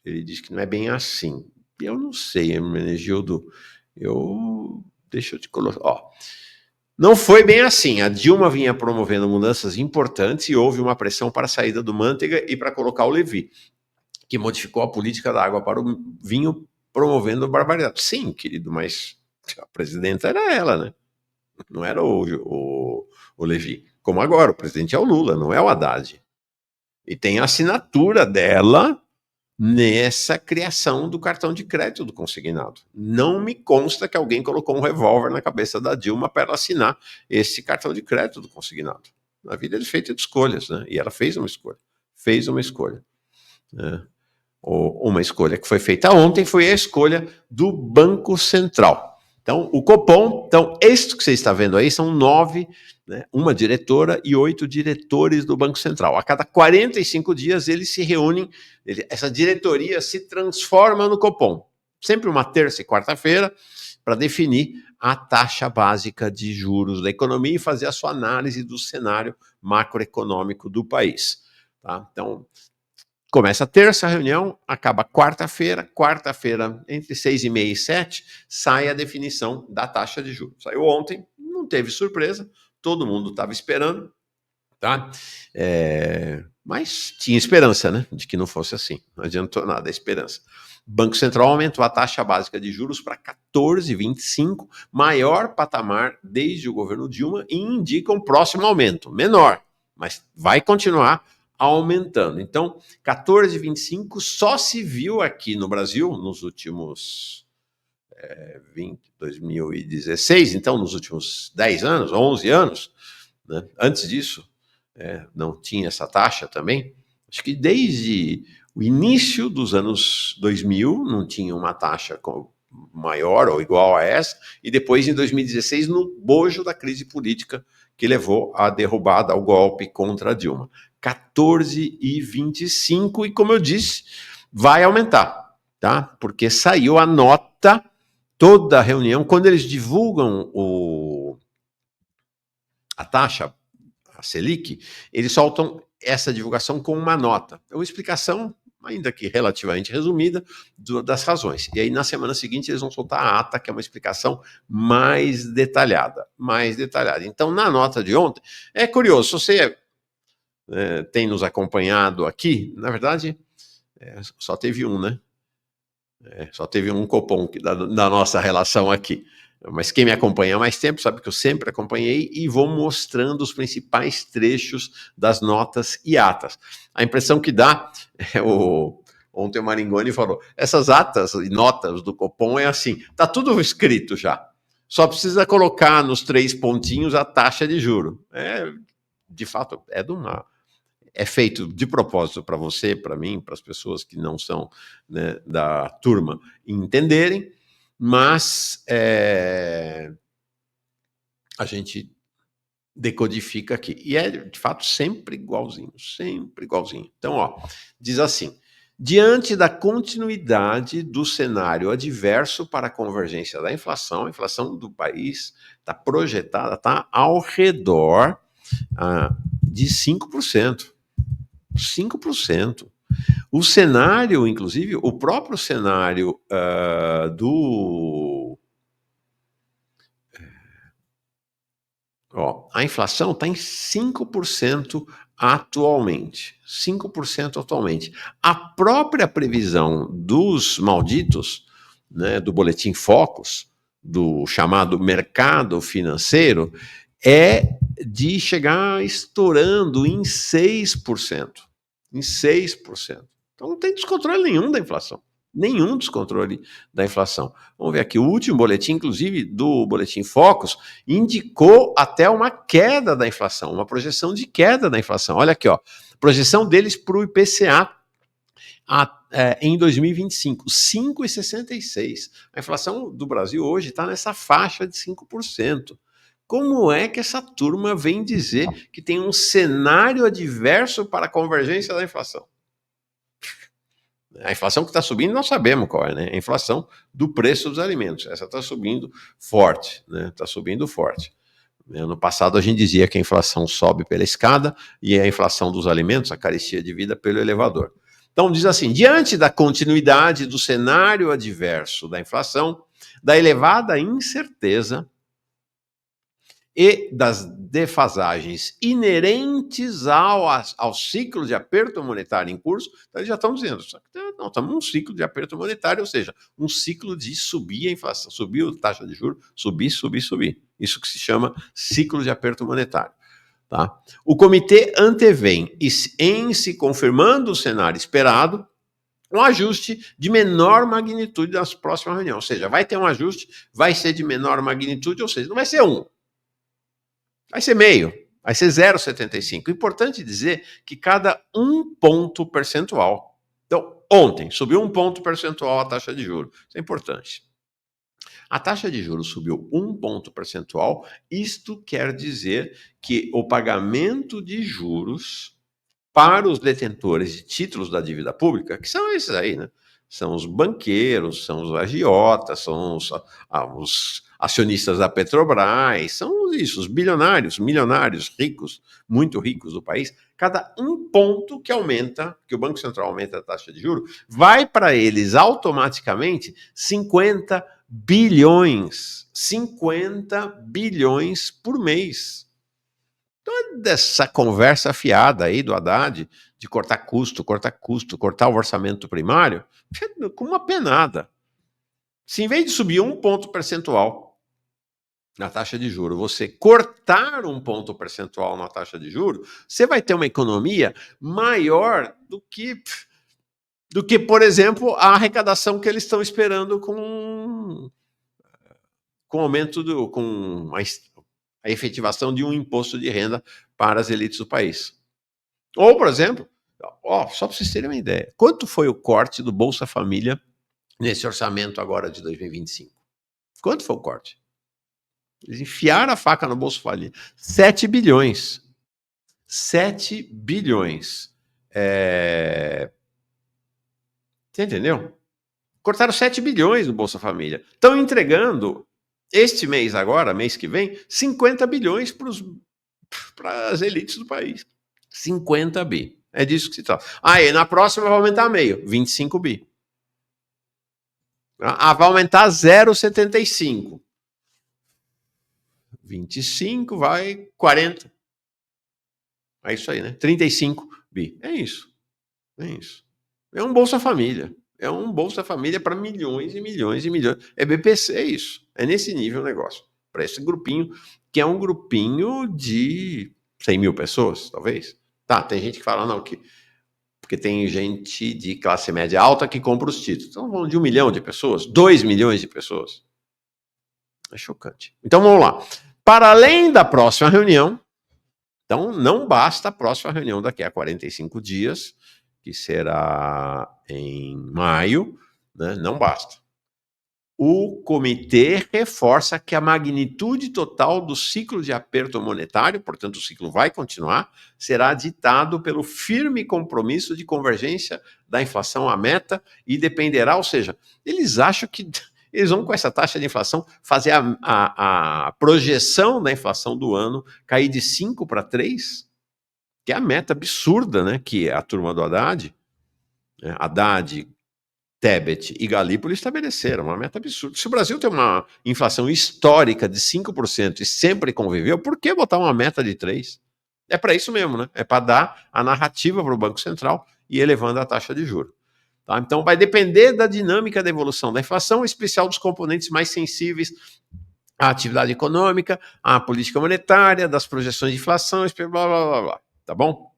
ele diz que não é bem assim. Eu não sei, Hermenegildo, deixa eu te colocar, ó. Não foi bem assim. A Dilma vinha promovendo mudanças importantes e houve uma pressão para a saída do Manteiga e para colocar o Levi, que modificou a política da água para o vinho, promovendo barbaridade. Sim, querido, mas a presidenta era ela, né? Não era o Levi. Como agora, o presidente é o Lula, não é o Haddad. E tem a assinatura dela nessa criação do cartão de crédito do consignado. Não me consta que alguém colocou um revólver na cabeça da Dilma para ela assinar esse cartão de crédito do consignado. A vida é feita de escolhas, né? E ela fez uma escolha. Fez uma escolha. Né? Uma escolha que foi feita ontem foi a escolha do Banco Central. Então, o Copom, isso que você está vendo aí são 9, né, uma diretora e 8 diretores do Banco Central. A cada 45 dias eles se reúnem, essa diretoria se transforma no Copom. Sempre uma terça e quarta-feira, para definir a taxa básica de juros da economia e fazer a sua análise do cenário macroeconômico do país. Tá? Então, começa a terça reunião, acaba quarta-feira, entre 6h30 e 7, sai a definição da taxa de juros. Saiu ontem, não teve surpresa, todo mundo estava esperando, tá? Mas tinha esperança, né? De que não fosse assim, não adiantou nada a esperança. Banco Central aumentou a taxa básica de juros para 14,25, maior patamar desde o governo Dilma, e indica um próximo aumento, menor, mas vai continuar aumentando. Então, 14,25 só se viu aqui no Brasil nos últimos 2016, então nos últimos 10 anos, 11 anos, né? Antes disso, não tinha essa taxa também. Acho que desde o início dos anos 2000 não tinha uma taxa maior ou igual a essa, e depois em 2016 no bojo da crise política que levou à derrubada, ao golpe contra a Dilma. 14,25, e como eu disse, vai aumentar, tá? Porque saiu a nota, toda a reunião, quando eles divulgam a taxa, a Selic, eles soltam essa divulgação com uma nota. É uma explicação, ainda que relativamente resumida, das razões. E aí, na semana seguinte, eles vão soltar a ata, que é uma explicação mais detalhada. Então, na nota de ontem, é curioso, se você tem nos acompanhado aqui, na verdade, só teve um, né? Só teve um Copom da nossa relação aqui. Mas quem me acompanha há mais tempo sabe que eu sempre acompanhei e vou mostrando os principais trechos das notas e atas. A impressão que dá ontem o Maringoni falou, essas atas e notas do Copom é assim, tá tudo escrito já. Só precisa colocar nos 3 pontinhos a taxa de juro. De fato, é feito de propósito para você, para mim, para as pessoas que não são, né, da turma entenderem, mas a gente decodifica aqui. E é, de fato, sempre igualzinho, sempre igualzinho. Então, ó, diz assim, diante da continuidade do cenário adverso para a convergência da inflação, a inflação do país está projetada, está ao redor de 5%. 5%. O cenário, inclusive, o próprio cenário a inflação está em 5% atualmente. 5% atualmente. A própria previsão dos malditos, né, do Boletim Focus, do chamado mercado financeiro, é de chegar estourando em 6%. Em 6%. Então não tem descontrole nenhum da inflação. Nenhum descontrole da inflação. Vamos ver aqui, o último boletim, inclusive, do Boletim Focus, indicou até uma queda da inflação, uma projeção de queda da inflação. Olha aqui, ó, projeção deles para o IPCA em 2025, 5,66%. A inflação do Brasil hoje está nessa faixa de 5%. Como é que essa turma vem dizer que tem um cenário adverso para a convergência da inflação? A inflação que está subindo, nós sabemos qual é, né? A inflação do preço dos alimentos. Essa está subindo forte, né? Está subindo forte. No passado, a gente dizia que a inflação sobe pela escada e a inflação dos alimentos, a carestia de vida, pelo elevador. Então, diz assim: diante da continuidade do cenário adverso da inflação, da elevada incerteza e das defasagens inerentes ao ciclo de aperto monetário em curso, então eles já estão dizendo, não, estamos num ciclo de aperto monetário, ou seja, um ciclo de subir a inflação, subir a taxa de juros, subir, subir, subir. Isso que se chama ciclo de aperto monetário. Tá? O comitê antevém, em se confirmando o cenário esperado, um ajuste de menor magnitude nas próximas reuniões. Ou seja, vai ter um ajuste, vai ser de menor magnitude, ou seja, não vai ser 1, vai ser meio, vai ser 0,75. Importante dizer que cada 1 ponto percentual. Então, ontem subiu 1 ponto percentual a taxa de juros. Isso é importante. A taxa de juros subiu 1 ponto percentual. Isto quer dizer que o pagamento de juros para os detentores de títulos da dívida pública, que são esses aí, né? São os banqueiros, são os agiotas, são os acionistas da Petrobras, são isso, os bilionários, milionários, ricos, muito ricos do país. Cada 1 ponto que aumenta, que o Banco Central aumenta a taxa de juros, vai para eles automaticamente 50 bilhões. 50 bilhões por mês. Toda essa conversa fiada aí do Haddad de cortar custo, cortar o orçamento primário, com uma penada. Se em vez de subir 1 ponto percentual na taxa de juros, você cortar 1 ponto percentual na taxa de juros, você vai ter uma economia maior do que, por exemplo, a arrecadação que eles estão esperando com aumento com a efetivação de um imposto de renda para as elites do país. Ou, por exemplo, só para vocês terem uma ideia, quanto foi o corte do Bolsa Família nesse orçamento agora de 2025? Quanto foi o corte? Eles enfiaram a faca no Bolsa Família. 7 bilhões. 7 bilhões. Você entendeu? Cortaram 7 bilhões do Bolsa Família. Estão entregando, este mês agora, mês que vem, 50 bilhões para as elites do país. 50 bi. É disso que se trata. E na próxima vai aumentar meio, 25 bi. Vai aumentar 0,75. 25 vai 40. É isso aí, né? 35 bi. É isso. É isso. É um Bolsa Família. É um Bolsa Família para milhões e milhões e milhões. É BPC isso. É nesse nível o negócio. Para esse grupinho, que é um grupinho de 100 mil pessoas, talvez. Tá, tem gente que fala, não, porque tem gente de classe média alta que compra os títulos. Então, vamos de 1 milhão de pessoas, 2 milhões de pessoas. É chocante. Então, vamos lá. Para além da próxima reunião, então não basta a próxima reunião daqui a 45 dias, que será em maio, né? Não basta. O comitê reforça que a magnitude total do ciclo de aperto monetário, portanto o ciclo vai continuar, será ditado pelo firme compromisso de convergência da inflação à meta e dependerá, ou seja, eles acham que eles vão com essa taxa de inflação fazer a projeção da inflação do ano cair de 5 para 3, que é a meta absurda, né, que a turma do Haddad, Tebet e Galípoli estabeleceram uma meta absurda. Se o Brasil tem uma inflação histórica de 5% e sempre conviveu, por que botar uma meta de 3%? É para isso mesmo, né? É para dar a narrativa para o Banco Central e elevando a taxa de juros. Tá? Então vai depender da dinâmica da evolução da inflação, em especial dos componentes mais sensíveis à atividade econômica, à política monetária, das projeções de inflação, blá, blá, blá, blá. Tá bom?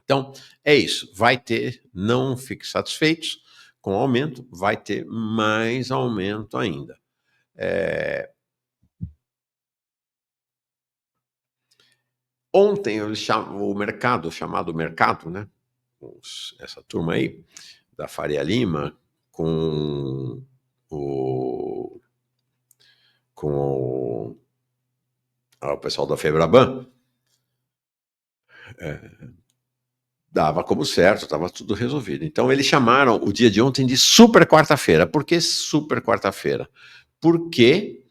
Então, é isso. Vai ter, não fiquem satisfeitos com o aumento, vai ter mais aumento ainda. Ontem, o mercado, chamado mercado, né? Essa turma aí, da Faria Lima, com o pessoal da Febraban, dava como certo, estava tudo resolvido. Então, eles chamaram o dia de ontem de super quarta-feira. Por que super quarta-feira? Porque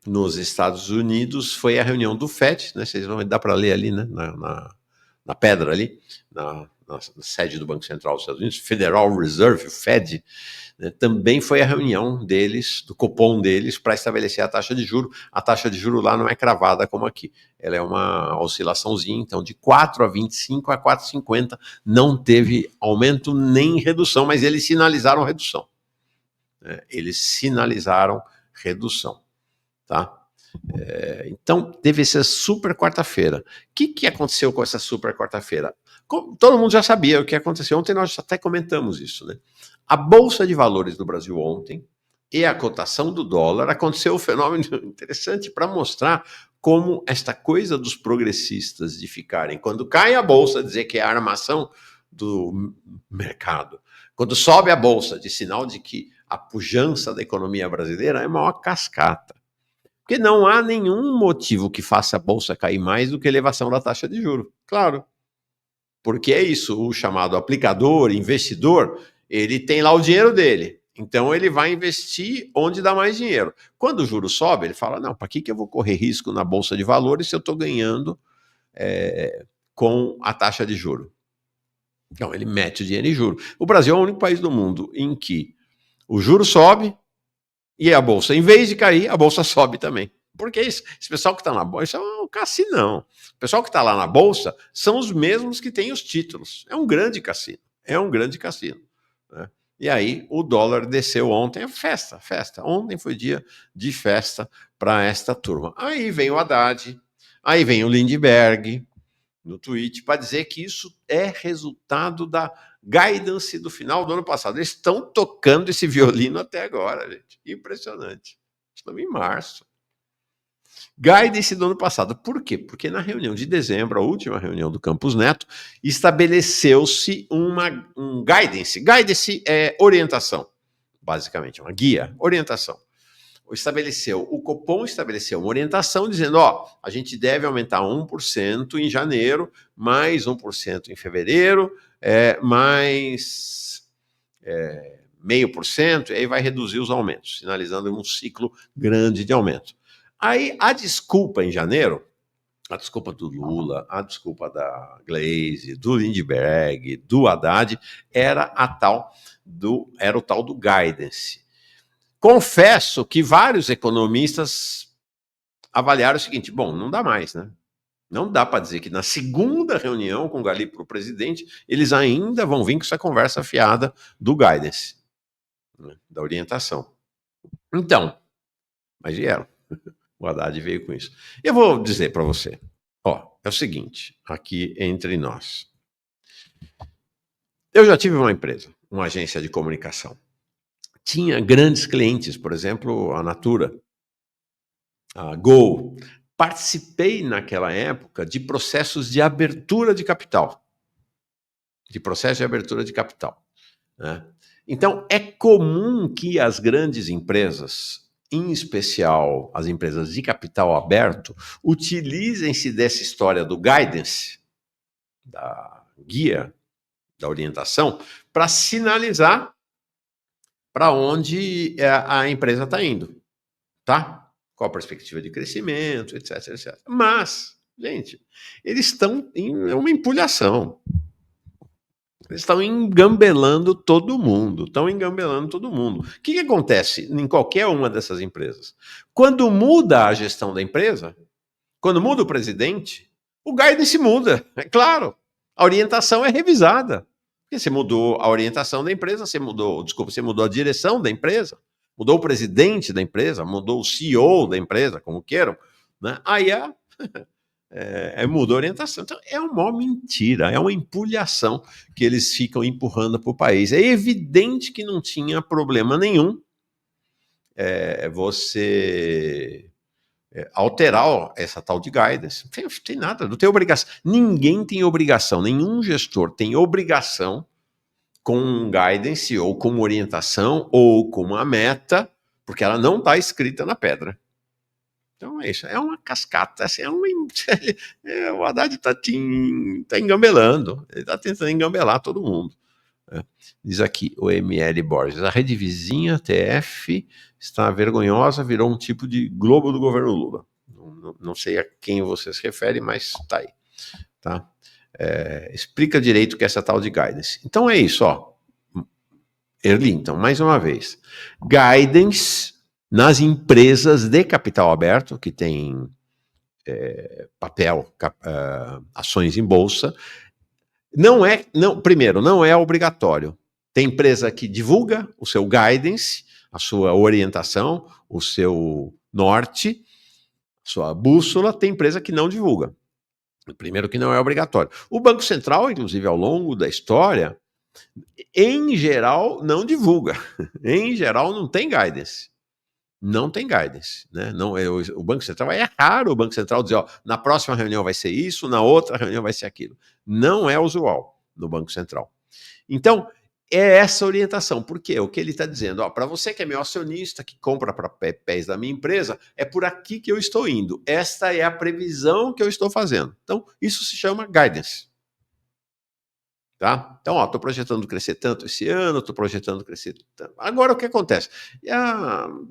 nos Estados Unidos foi a reunião do FED, né? Vocês vão dar para ler ali, né? Na pedra ali, na na sede do Banco Central dos Estados Unidos, Federal Reserve, o Fed, né, também foi a reunião deles, do Copom deles, para estabelecer a taxa de juros. A taxa de juros lá não é cravada como aqui. Ela é uma oscilaçãozinha, então de 4 a 25 a 4,50 não teve aumento nem redução, mas eles sinalizaram redução. Eles sinalizaram redução, tá? Então, teve essa super quarta-feira. O que aconteceu com essa super quarta-feira? Todo mundo já sabia o que aconteceu. Ontem nós até comentamos isso, né? A Bolsa de Valores do Brasil ontem e a cotação do dólar, aconteceu um fenômeno interessante para mostrar como esta coisa dos progressistas de ficarem, quando cai a Bolsa, dizer que é a armação do mercado. Quando sobe a Bolsa, de sinal de que a pujança da economia brasileira é maior cascata. Porque não há nenhum motivo que faça a Bolsa cair mais do que a elevação da taxa de juros. Claro. Porque é isso, o chamado aplicador, investidor, ele tem lá o dinheiro dele. Então ele vai investir onde dá mais dinheiro. Quando o juro sobe, ele fala, não, para que eu vou correr risco na Bolsa de Valores se eu estou ganhando com a taxa de juro? Então ele mete o dinheiro em juro. O Brasil é o único país do mundo em que o juro sobe e a Bolsa, em vez de cair, a Bolsa sobe também. Porque esse pessoal que está na Bolsa é um cassinão. O pessoal que está lá na Bolsa são os mesmos que têm os títulos. É um grande cassino. É um grande cassino. Né? E aí o dólar desceu ontem. É festa, festa. Ontem foi dia de festa para esta turma. Aí vem o Haddad, aí vem o Lindbergh no tweet para dizer que isso é resultado da guidance do final do ano passado. Eles estão tocando esse violino até agora, gente. Impressionante. Estamos em março. Guidance do ano passado. Por quê? Porque na reunião de dezembro, a última reunião do Campos Neto, estabeleceu-se um guidance. Guidance é orientação, basicamente, uma guia, orientação. O Copom estabeleceu uma orientação dizendo, a gente deve aumentar 1% em janeiro, mais 1% em fevereiro, mais 0,5%, e aí vai reduzir os aumentos, sinalizando um ciclo grande de aumento. Aí a desculpa em janeiro, a desculpa do Lula, a desculpa da Glaze, do Lindbergh, do Haddad, era o tal do guidance. Confesso que vários economistas avaliaram o seguinte, bom, não dá mais, né? Não dá para dizer que na segunda reunião com o Galípolo presidente, eles ainda vão vir com essa conversa fiada do guidance, né, da orientação. Então, mas vieram. O Haddad veio com isso. Eu vou dizer para você, é o seguinte, aqui entre nós. Eu já tive uma empresa, uma agência de comunicação. Tinha grandes clientes, por exemplo, a Natura, a Gol. Participei naquela época de processos de abertura de capital. Né? Então, é comum que as grandes empresas, em especial as empresas de capital aberto, utilizem-se dessa história do guidance, da guia, da orientação, para sinalizar para onde a empresa está indo, tá? Qual a perspectiva de crescimento, etc, etc. Mas, gente, eles estão em uma empulhação. Eles estão engambelando todo mundo. O que acontece em qualquer uma dessas empresas? Quando muda a gestão da empresa, quando muda o presidente, o guidance muda, é claro. A orientação é revisada. Porque você mudou a orientação da empresa, você mudou a direção da empresa, mudou o presidente da empresa, mudou o CEO da empresa, como queiram, né? Aí muda a orientação. Então, é uma mentira, é uma empulhação que eles ficam empurrando para o país. É evidente que não tinha problema nenhum você alterar essa tal de guidance. Não tem nada, não tem obrigação. Ninguém tem obrigação, nenhum gestor tem obrigação com um guidance ou com uma orientação ou com uma meta, porque ela não está escrita na pedra. Então é isso, é uma cascata, assim, o Haddad está engambelando, ele está tentando engambelar todo mundo. Diz aqui o ML Borges, a rede vizinha, TF, está vergonhosa, virou um tipo de Globo do governo Lula. Não sei a quem você se refere, mas está aí. Tá? Explica direito o que é essa tal de guidance. Então é isso, ó. Erlinton, mais uma vez. Guidance nas empresas de capital aberto, que tem papel, ações em bolsa, primeiro, não é obrigatório. Tem empresa que divulga o seu guidance, a sua orientação, o seu norte, sua bússola, tem empresa que não divulga. Primeiro que não é obrigatório. O Banco Central, inclusive, ao longo da história, em geral, não divulga. Em geral, não tem guidance. Não tem guidance, né? Não, o Banco Central é raro o Banco Central dizer, ó, na próxima reunião vai ser isso, na outra reunião vai ser aquilo. Não é usual no Banco Central. Então, é essa orientação. Por quê? O que ele está dizendo, para você que é meu acionista, que compra para papéis da minha empresa, é por aqui que eu estou indo. Esta é a previsão que eu estou fazendo. Então, isso se chama guidance. Tá? Então, estou projetando crescer tanto esse ano, estou projetando crescer tanto. Agora, o que acontece?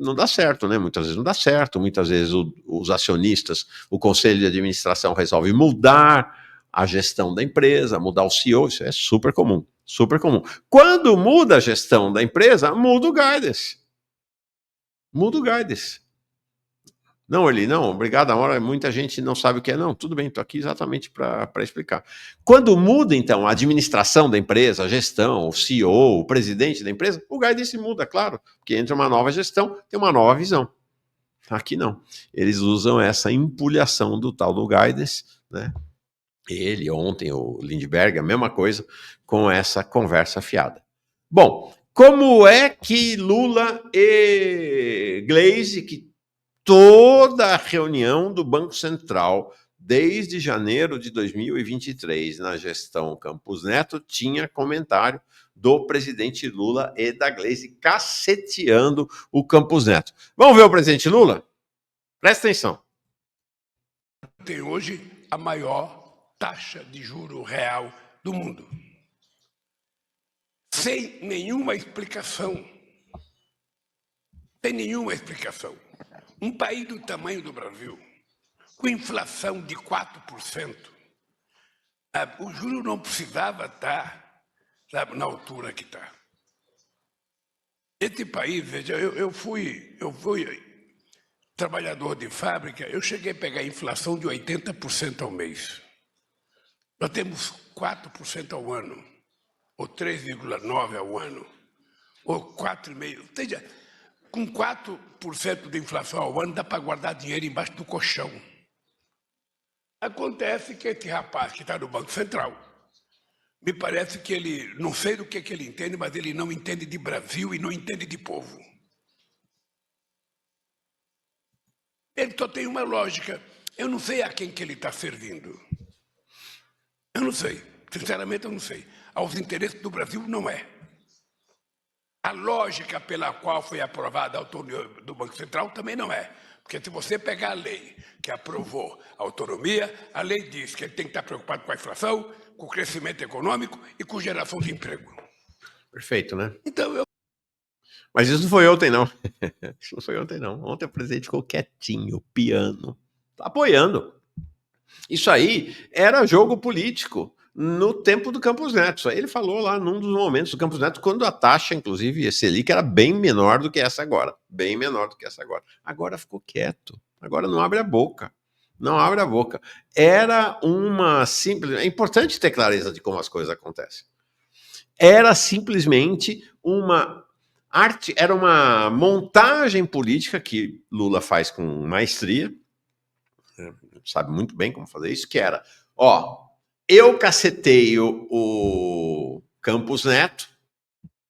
Não dá certo, né? Muitas vezes não dá certo, muitas vezes os acionistas, o conselho de administração resolve mudar a gestão da empresa, mudar o CEO, isso é super comum, super comum. Quando muda a gestão da empresa, muda o guidance. Muda o guidance. Não, Eli, não, obrigado. A hora muita gente não sabe o que é. Não, tudo bem, estou aqui exatamente para explicar. Quando muda, então, a administração da empresa, a gestão, o CEO, o presidente da empresa, o guidance muda, claro, porque entra uma nova gestão, tem uma nova visão. Aqui não. Eles usam essa empulhação do tal do guidance, né? Ele, ontem, o Lindbergh, a mesma coisa, com essa conversa fiada. Bom, como é que Lula e Gleisi, que toda a reunião do Banco Central, desde janeiro de 2023, na gestão Campos Neto, tinha comentário do presidente Lula e da Gleisi caceteando o Campos Neto. Vamos ver o presidente Lula? Presta atenção. Tem hoje a maior taxa de juro real do mundo. Sem nenhuma explicação. Sem nenhuma explicação. Um país do tamanho do Brasil, com inflação de 4%, o juro não precisava estar, sabe, na altura que está. Esse país, veja, eu fui trabalhador de fábrica, eu cheguei a pegar inflação de 80% ao mês. Nós temos 4% ao ano, ou 3,9% ao ano, ou 4,5%. Ou seja, com 4% de inflação ao ano, dá para guardar dinheiro embaixo do colchão. Acontece que esse rapaz que está no Banco Central, me parece que ele, não sei do que ele entende, mas ele não entende de Brasil e não entende de povo. Ele só tem uma lógica. Eu não sei a quem que ele está servindo. Eu não sei. Sinceramente, eu não sei. Aos interesses do Brasil, não é. A lógica pela qual foi aprovada a autonomia do Banco Central também não é. Porque se você pegar a lei que aprovou a autonomia, a lei diz que ele tem que estar preocupado com a inflação, com o crescimento econômico e com geração de emprego. Perfeito, né? Então, Mas isso não foi ontem, não. Isso não foi ontem, não. Ontem o presidente ficou quietinho, piano, apoiando. Isso aí era jogo político no tempo do Campos Neto. Isso aí ele falou lá num dos momentos do Campos Neto, quando a taxa, inclusive, Selic, era bem menor do que essa agora. Bem menor do que essa agora. Agora ficou quieto. Agora não abre a boca. Não abre a boca. Era uma simples... É importante ter clareza de como as coisas acontecem. Era simplesmente uma arte, era uma montagem política que Lula faz com maestria, sabe muito bem como fazer isso, que era, eu caceteio o Campos Neto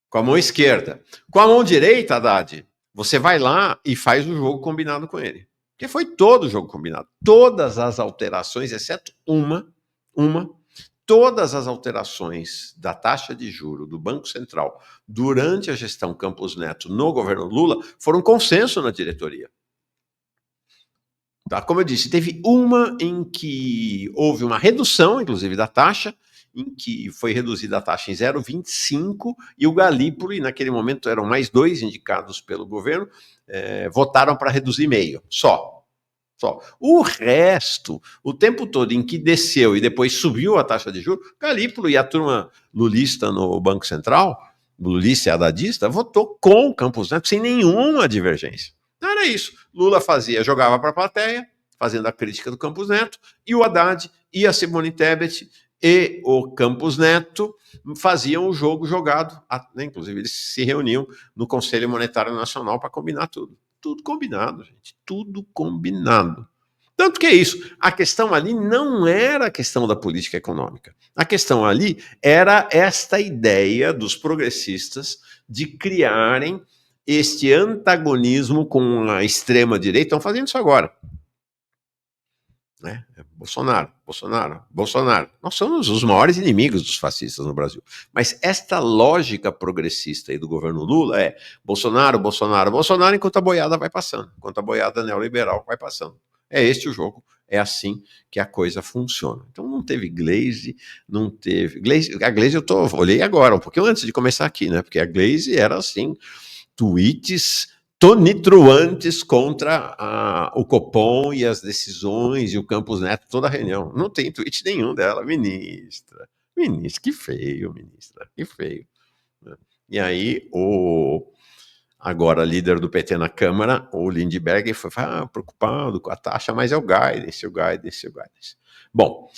com a mão esquerda. Com a mão direita, Haddad, você vai lá e faz o jogo combinado com ele. Porque foi todo o jogo combinado. Todas as alterações, exceto todas as alterações da taxa de juro do Banco Central durante a gestão Campos Neto no governo Lula foram consenso na diretoria. Tá? Como eu disse, teve uma em que houve uma redução, inclusive, da taxa, em que foi reduzida a taxa em 0,25 e o Galípolo, naquele momento eram mais 2 indicados pelo governo, votaram para reduzir meio, só. Só. O resto, o tempo todo em que desceu e depois subiu a taxa de juros, Galípolo e a turma lulista no Banco Central, lulista e haddadista, votou com o Campos Neto sem nenhuma divergência. Não era isso. Lula jogava para a plateia, fazendo a crítica do Campos Neto, e o Haddad e a Simone Tebet e o Campos Neto faziam o jogo jogado. Inclusive, eles se reuniam no Conselho Monetário Nacional para combinar tudo. Tudo combinado, gente. Tudo combinado. Tanto que é isso. A questão ali não era a questão da política econômica. A questão ali era esta ideia dos progressistas de criarem este antagonismo com a extrema-direita. Estão fazendo isso agora. Né? Bolsonaro. Nós somos os maiores inimigos dos fascistas no Brasil. Mas esta lógica progressista aí do governo Lula é Bolsonaro, enquanto a boiada vai passando, enquanto a boiada neoliberal vai passando. É este o jogo, é assim que a coisa funciona. Então não teve Glaze, não teve... A Glaze olhei agora, um pouquinho antes de começar aqui, né? Porque a Glaze era assim, tweets tonitruantes contra o Copom e as decisões e o Campos Neto, toda a reunião. Não tem tweet nenhum dela, ministra, que feio, ministra, que feio. E aí, agora líder do PT na Câmara, o Lindbergh, foi preocupado com a taxa, mas é o guidance. Bom,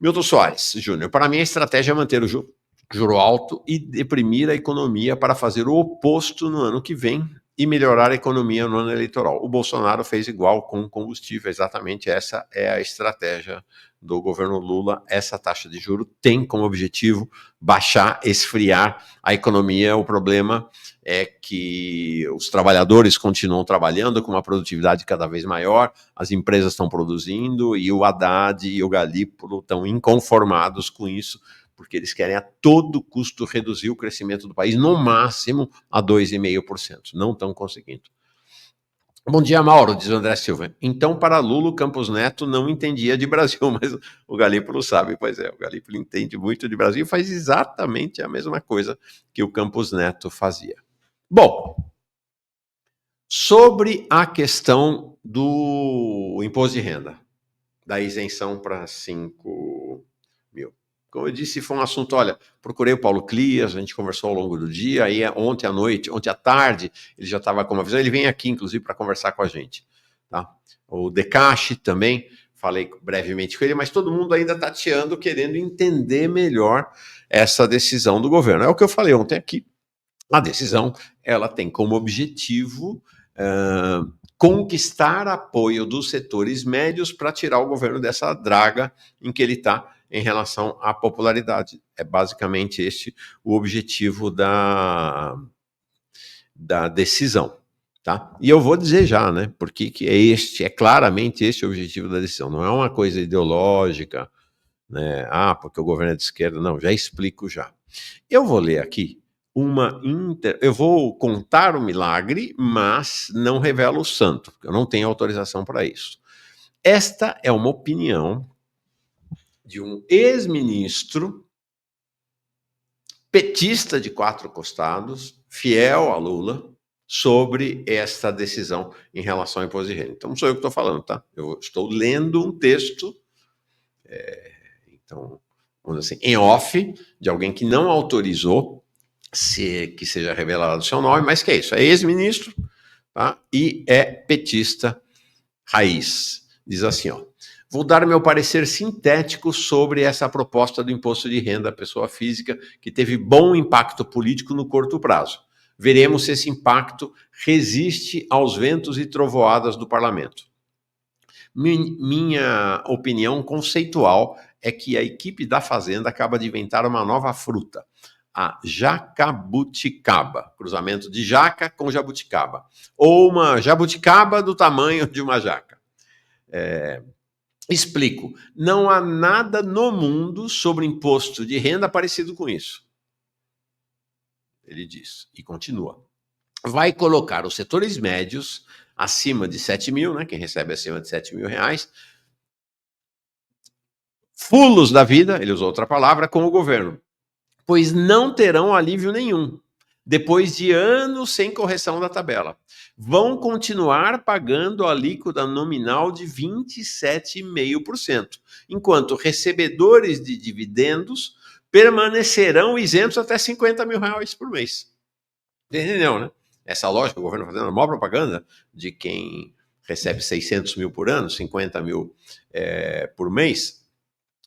Milton Soares Júnior, para mim a estratégia é manter o juro alto e deprimir a economia para fazer o oposto no ano que vem e melhorar a economia no ano eleitoral. O Bolsonaro fez igual com o combustível, exatamente essa é a estratégia do governo Lula. Essa taxa de juros tem como objetivo baixar, esfriar a economia. O problema é que os trabalhadores continuam trabalhando com uma produtividade cada vez maior, as empresas estão produzindo e o Haddad e o Galípolo estão inconformados com isso, porque eles querem a todo custo reduzir o crescimento do país, no máximo a 2,5%. Não estão conseguindo. Bom dia, Mauro, diz o André Silva. Então, para Lula, o Campos Neto não entendia de Brasil, mas o Galípolo sabe, pois é, o Galípolo entende muito de Brasil e faz exatamente a mesma coisa que o Campos Neto fazia. Bom, sobre a questão do imposto de renda, da isenção para 5 mil. Como eu disse, foi um assunto, olha, procurei o Paulo Clias, a gente conversou ao longo do dia, aí ontem à tarde, ele já estava com uma visão, ele vem aqui, inclusive, para conversar com a gente. Tá? O Decache também, falei brevemente com ele, mas todo mundo ainda tateando, querendo entender melhor essa decisão do governo. É o que eu falei ontem aqui. A decisão, ela tem como objetivo conquistar apoio dos setores médios para tirar o governo dessa draga em que ele está em relação à popularidade. É basicamente este o objetivo da decisão. Tá? E eu vou dizer já, né? Porque é claramente este o objetivo da decisão. Não é uma coisa ideológica, né? Porque o governo é de esquerda. Não, já explico já. Eu vou ler aqui eu vou contar o milagre, mas não revelo o santo, porque eu não tenho autorização para isso. Esta é uma opinião de um ex-ministro petista de quatro costados, fiel a Lula, sobre esta decisão em relação ao imposto de renda. Então, não sou eu que estou falando, tá? Eu estou lendo um texto, então, vamos dizer assim, em off, de alguém que não autorizou que seja revelado o seu nome, mas que é isso, é ex-ministro, tá? E é petista raiz. Diz assim, ó, vou dar meu parecer sintético sobre essa proposta do imposto de renda à pessoa física, que teve bom impacto político no curto prazo. Veremos se esse impacto resiste aos ventos e trovoadas do parlamento. Minha opinião conceitual é que a equipe da Fazenda acaba de inventar uma nova fruta, a jacabuticaba, cruzamento de jaca com jabuticaba, ou uma jabuticaba do tamanho de uma jaca. Explico, não há nada no mundo sobre imposto de renda parecido com isso. Ele diz, e continua. Vai colocar os setores médios acima de 7 mil, né, quem recebe acima de 7 mil reais, fulos da vida, ele usou outra palavra, com o governo, pois não terão alívio nenhum. depois de anos sem correção da tabela. Vão continuar pagando a alíquota nominal de 27,5%, enquanto recebedores de dividendos permanecerão isentos até R$50 mil por mês. Entendeu, né? Essa lógica, o governo fazendo a maior propaganda de quem recebe 600 mil por ano, 50 mil por mês,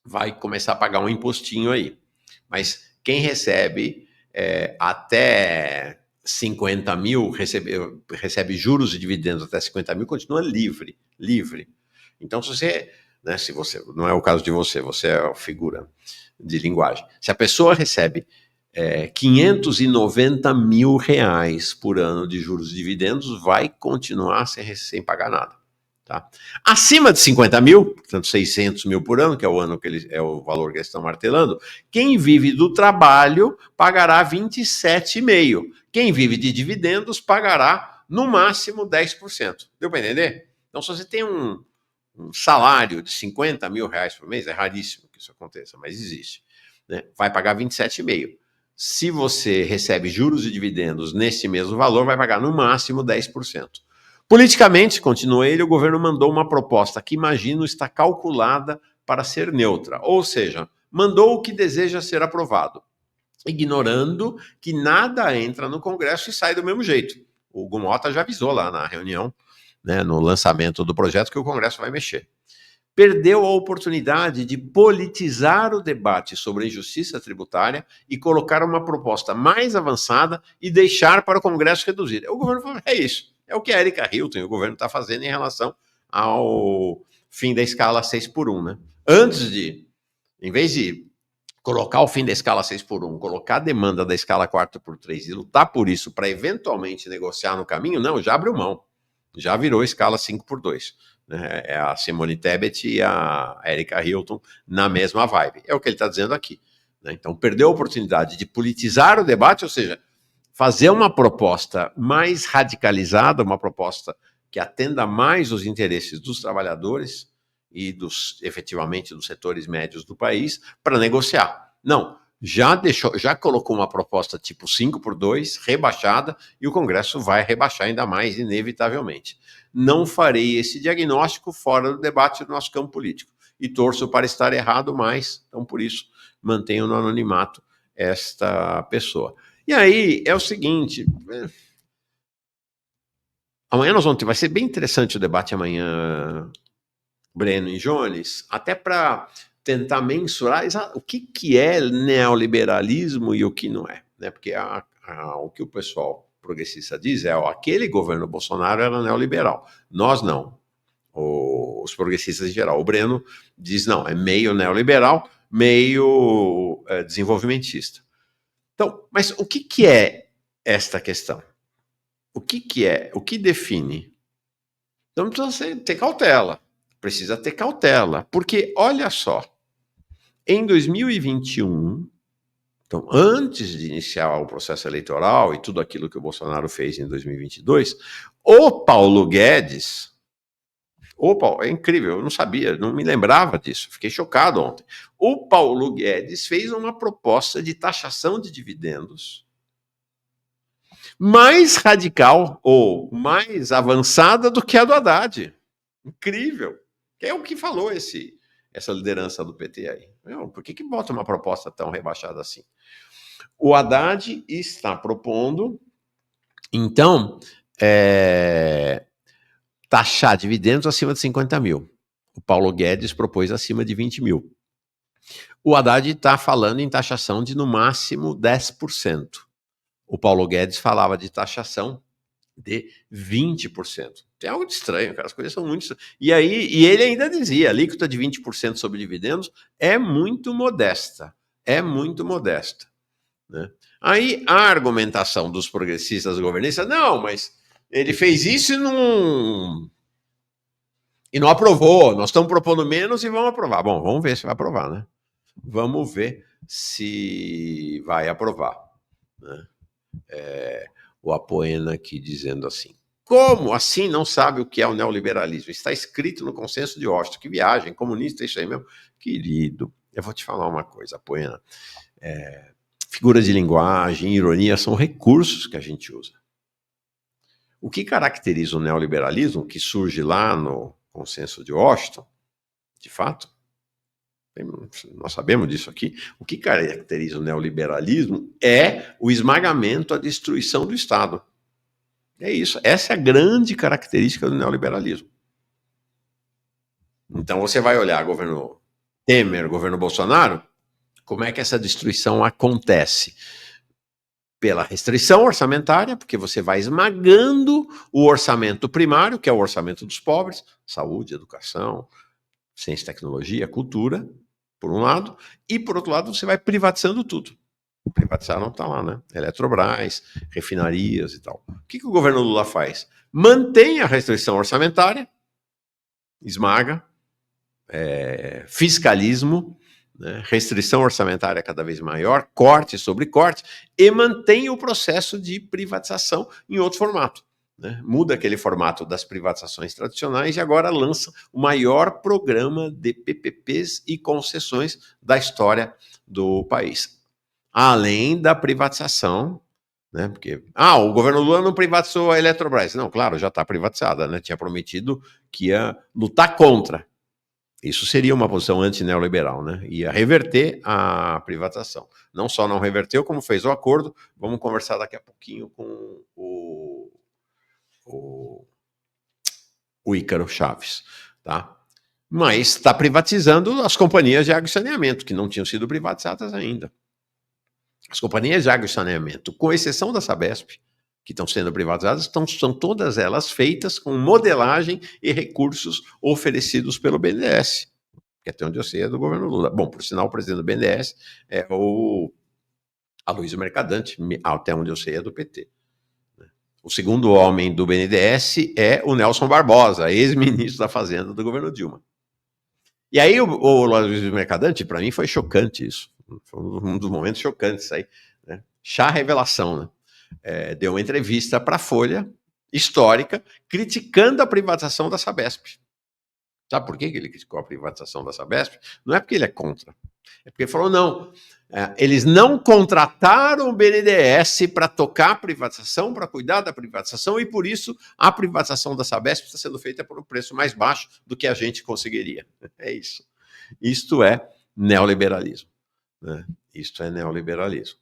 vai começar a pagar um impostinho aí. Mas quem recebe até 50 mil, recebe juros e dividendos até 50 mil, continua livre. Então, se você, não é o caso de você é a figura de linguagem. Se a pessoa recebe R$590 mil por ano de juros e dividendos, vai continuar sem pagar nada. Tá? Acima de 50 mil, portanto 600 mil por ano, que é o valor que eles estão martelando, quem vive do trabalho pagará 27,5%. Quem vive de dividendos pagará no máximo 10%. Deu para entender? Então, se você tem um salário de 50 mil por mês, é raríssimo que isso aconteça, mas existe, né? Vai pagar 27,5%. Se você recebe juros e dividendos nesse mesmo valor, vai pagar no máximo 10%. Politicamente, continua ele, o governo mandou uma proposta que imagino está calculada para ser neutra, ou seja, mandou o que deseja ser aprovado, ignorando que nada entra no Congresso e sai do mesmo jeito. O Gumota já avisou lá na reunião, né, no lançamento do projeto, que o Congresso vai mexer. Perdeu a oportunidade de politizar o debate sobre a injustiça tributária e colocar uma proposta mais avançada e deixar para o Congresso reduzir. O governo falou, é isso. É o que a Erika Hilton e o governo está fazendo em relação ao fim da escala 6x1, né? Em vez de colocar o fim da escala 6x1, colocar a demanda da escala 4x3 e lutar por isso para eventualmente negociar no caminho, não, já abriu mão. Já virou escala 5x2. Né? É a Simone Tebet e a Erika Hilton na mesma vibe. É o que ele está dizendo aqui. Né? Então, perdeu a oportunidade de politizar o debate, ou seja, fazer uma proposta mais radicalizada, uma proposta que atenda mais os interesses dos trabalhadores e efetivamente dos setores médios do país para negociar. Não, já colocou uma proposta tipo 5x2, rebaixada, e o Congresso vai rebaixar ainda mais, inevitavelmente. Não farei esse diagnóstico fora do debate do nosso campo político. E torço para estar errado, mas, então, por isso, mantenho no anonimato esta pessoa. E aí, é o seguinte... Amanhã vai ser bem interessante o debate amanhã, Breno e Jones, até para tentar mensurar o que é neoliberalismo e o que não é. Né? Porque o que o pessoal progressista diz aquele governo Bolsonaro era neoliberal. Nós não. Os progressistas em geral. O Breno diz, não, é meio neoliberal, meio desenvolvimentista. Então, mas o que é esta questão? O que define? Então precisa ter cautela. Precisa ter cautela. Porque, olha só, em 2021, então, antes de iniciar o processo eleitoral e tudo aquilo que o Bolsonaro fez em 2022, o Paulo Guedes... é incrível, eu não sabia, não me lembrava disso, fiquei chocado ontem. O Paulo Guedes fez uma proposta de taxação de dividendos mais radical ou mais avançada do que a do Haddad. Incrível. Que é o que falou essa liderança do PT aí. Por que bota uma proposta tão rebaixada assim? O Haddad está propondo, então, taxar dividendos acima de 50 mil. O Paulo Guedes propôs acima de 20 mil. O Haddad está falando em taxação de, no máximo, 10%. O Paulo Guedes falava de taxação de 20%. Tem algo de estranho, cara. As coisas são muito estranhas. E ele ainda dizia, a alíquota de 20% sobre dividendos é muito modesta. É muito modesta. Né? Aí a argumentação dos progressistas governistas, não, mas ele fez isso e não aprovou. Nós estamos propondo menos e vamos aprovar. Bom, vamos ver se vai aprovar, né? Vamos ver se vai aprovar. Né? O Apoena aqui dizendo assim: como assim não sabe o que é o neoliberalismo? Está escrito no consenso de Washington. Que viagem, comunista, isso aí mesmo. Querido, eu vou te falar uma coisa, Apoena. Figura de linguagem, ironia, são recursos que a gente usa. O que caracteriza o neoliberalismo, que surge lá no Consenso de Washington, de fato, nós sabemos disso aqui, o que caracteriza o neoliberalismo é o esmagamento, a destruição do Estado. É isso, essa é a grande característica do neoliberalismo. Então você vai olhar governo Temer, governo Bolsonaro, como é que essa destruição acontece? Pela restrição orçamentária, porque você vai esmagando o orçamento primário, que é o orçamento dos pobres, saúde, educação, ciência e tecnologia, cultura, por um lado, e por outro lado você vai privatizando tudo. Privatizar não está lá, né? Eletrobras, refinarias e tal. O que o governo Lula faz? Mantém a restrição orçamentária, esmaga, fiscalismo, né? Restrição orçamentária cada vez maior, corte sobre corte, e mantém o processo de privatização em outro formato. Né? Muda aquele formato das privatizações tradicionais e agora lança o maior programa de PPPs e concessões da história do país. Além da privatização, né? Porque, o governo Lula não privatizou a Eletrobras. Não, claro, já está privatizada, né? Tinha prometido que ia lutar contra. Isso seria uma posição anti-neoliberal, né? Ia reverter a privatização. Não só não reverteu, como fez o acordo. Vamos conversar daqui a pouquinho com o Ícaro Chaves, tá? Mas está privatizando as companhias de água e saneamento, que não tinham sido privatizadas ainda. As companhias de água e saneamento, com exceção da Sabesp, que estão sendo privatizadas, são todas elas feitas com modelagem e recursos oferecidos pelo BNDES, que até onde eu sei é do governo Lula. Bom, por sinal, o presidente do BNDES é o Aloysio Mercadante, até onde eu sei é do PT. O segundo homem do BNDES é o Nelson Barbosa, ex-ministro da Fazenda do governo Dilma. E aí o Aloysio Mercadante, para mim, foi chocante isso. Foi um dos momentos chocantes aí. Né? Chá revelação, né? Deu uma entrevista para a Folha, histórica, criticando a privatização da Sabesp. Sabe por que ele criticou a privatização da Sabesp? Não é porque ele é contra. É porque ele falou, não, eles não contrataram o BNDES para tocar a privatização, para cuidar da privatização, e por isso a privatização da Sabesp está sendo feita por um preço mais baixo do que a gente conseguiria. É isso. Isto é neoliberalismo. Né? Isto é neoliberalismo.